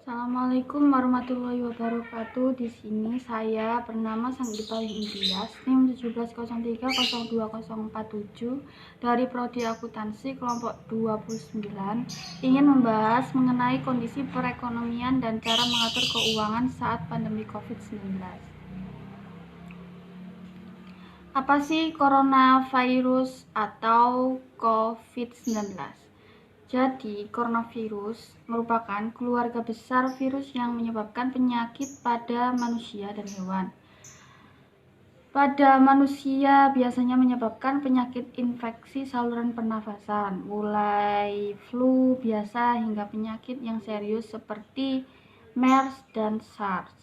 Assalamualaikum warahmatullahi wabarakatuh. Di sini saya bernama Sanggita Indias, NIM 17030247 dari Prodi Akuntansi kelompok 29, ingin membahas mengenai kondisi perekonomian dan cara mengatur keuangan saat pandemi COVID-19. Apa sih coronavirus atau COVID-19? Jadi, coronavirus merupakan keluarga besar virus yang menyebabkan penyakit pada manusia dan hewan. Pada manusia biasanya menyebabkan penyakit infeksi saluran pernafasan, mulai flu biasa hingga penyakit yang serius seperti MERS dan SARS.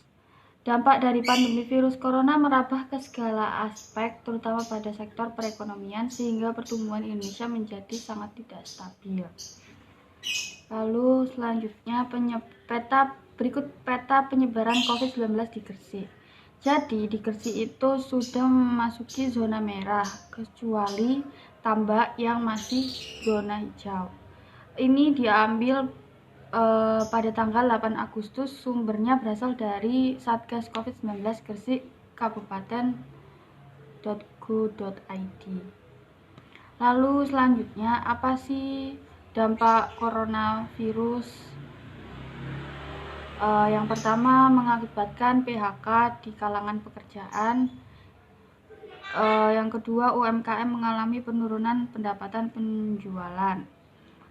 Dampak dari pandemi virus corona merambah ke segala aspek, terutama pada sektor perekonomian, sehingga pertumbuhan Indonesia menjadi sangat tidak stabil. Lalu selanjutnya berikut peta penyebaran COVID-19 di Gresik. Jadi di Gresik itu sudah memasuki zona merah, kecuali Tambak yang masih zona hijau. Ini diambil pada tanggal 8 Agustus, sumbernya berasal dari Satgas COVID-19 Gresik kabupaten.go.id. Lalu selanjutnya, apa sih dampak coronavirus? Yang pertama, mengakibatkan PHK di kalangan pekerjaan. Yang kedua, UMKM mengalami penurunan pendapatan penjualan.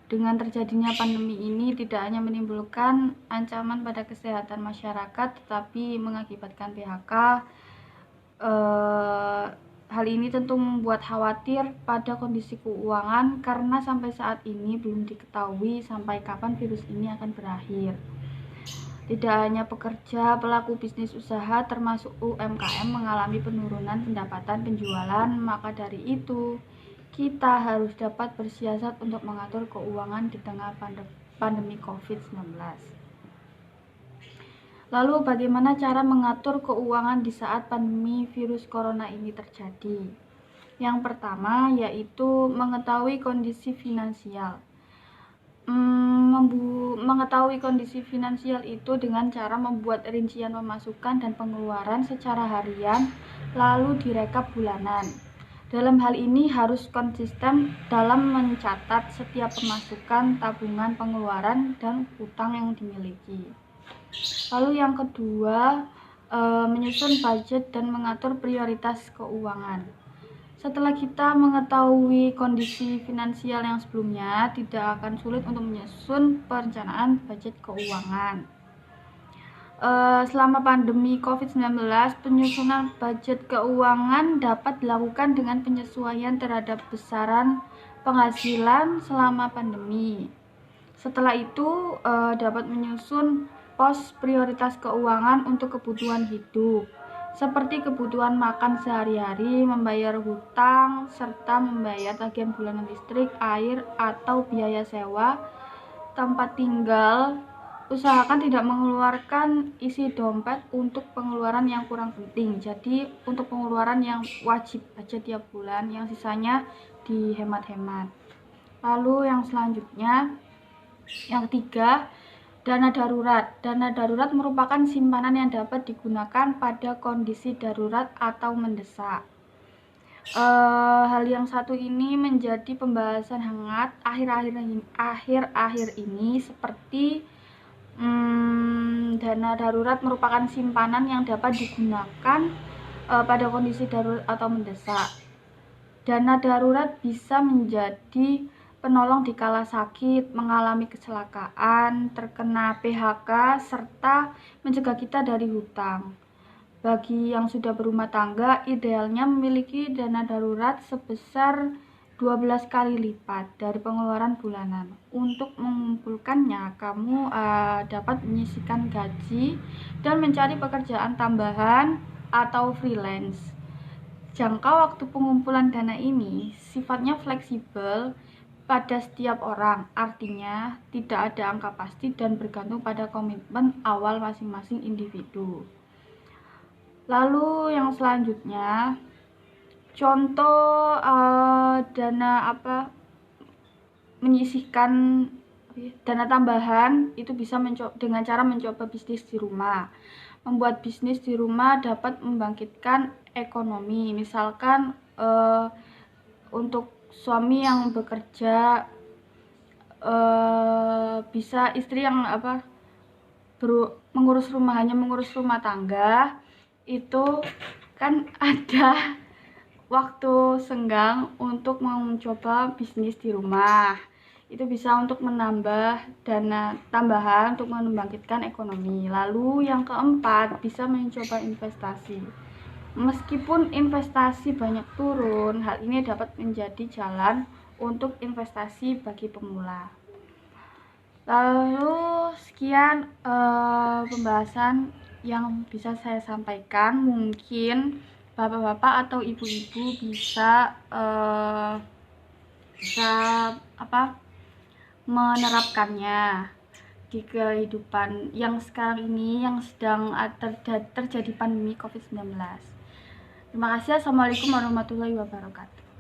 Dengan terjadinya pandemi ini tidak hanya menimbulkan ancaman pada kesehatan masyarakat, tetapi mengakibatkan PHK. Hal ini tentu membuat khawatir pada kondisi keuangan karena sampai saat ini belum diketahui sampai kapan virus ini akan berakhir. Tidak hanya pekerja, pelaku bisnis usaha termasuk UMKM mengalami penurunan pendapatan penjualan, maka dari itu kita harus dapat bersiasat untuk mengatur keuangan di tengah pandemi COVID-19. Lalu bagaimana cara mengatur keuangan di saat pandemi virus corona ini terjadi? Yang pertama yaitu mengetahui kondisi finansial. Mengetahui kondisi finansial itu dengan cara membuat rincian pemasukan dan pengeluaran secara harian, lalu direkap bulanan. Dalam hal ini harus konsisten dalam mencatat setiap pemasukan, tabungan, pengeluaran, dan utang yang dimiliki. Lalu yang kedua, menyusun budget dan mengatur prioritas keuangan. Setelah kita mengetahui kondisi finansial yang sebelumnya, tidak akan sulit untuk menyusun perencanaan budget keuangan. Selama pandemi COVID-19, penyusunan budget keuangan dapat dilakukan dengan penyesuaian terhadap besaran penghasilan selama pandemi. Setelah itu dapat menyusun pos prioritas keuangan untuk kebutuhan hidup, seperti kebutuhan makan sehari-hari, membayar hutang, serta membayar tagihan bulanan listrik, air, atau biaya sewa tempat tinggal. Usahakan tidak mengeluarkan isi dompet untuk pengeluaran yang kurang penting. Jadi untuk pengeluaran yang wajib aja tiap bulan, yang sisanya dihemat-hemat. Lalu yang selanjutnya, yang ketiga, dana darurat. Dana darurat merupakan simpanan yang dapat digunakan pada kondisi darurat atau mendesak. Hal yang satu ini menjadi pembahasan hangat akhir-akhir ini, seperti dana darurat merupakan simpanan yang dapat digunakan pada kondisi darurat atau mendesak. Dana darurat bisa menjadi penolong di kala sakit, mengalami kecelakaan, terkena PHK, serta mencegah kita dari hutang. Bagi yang sudah berumah tangga, idealnya memiliki dana darurat sebesar 12 kali lipat dari pengeluaran bulanan. Untuk mengumpulkannya, kamu dapat menyisihkan gaji dan mencari pekerjaan tambahan atau freelance. Jangka waktu pengumpulan dana ini sifatnya fleksibel pada setiap orang, artinya tidak ada angka pasti dan bergantung pada komitmen awal masing-masing individu. Lalu yang selanjutnya, contoh dana menyisihkan Dana tambahan itu bisa dengan cara mencoba bisnis di rumah. Membuat bisnis di rumah dapat membangkitkan ekonomi. Misalkan untuk suami yang bekerja, bisa istri yang mengurus rumah, hanya mengurus rumah tangga, itu kan ada waktu senggang untuk mencoba bisnis di rumah. Itu bisa untuk menambah dana tambahan untuk membangkitkan ekonomi. Lalu yang keempat, bisa mencoba investasi. Meskipun investasi banyak turun, hal ini dapat menjadi jalan untuk investasi bagi pemula. Lalu sekian pembahasan yang bisa saya sampaikan. Mungkin bapak-bapak atau ibu-ibu bisa menerapkannya di kehidupan yang sekarang ini, yang sedang terjadi pandemi COVID-19. Terima kasih. Assalamualaikum warahmatullahi wabarakatuh.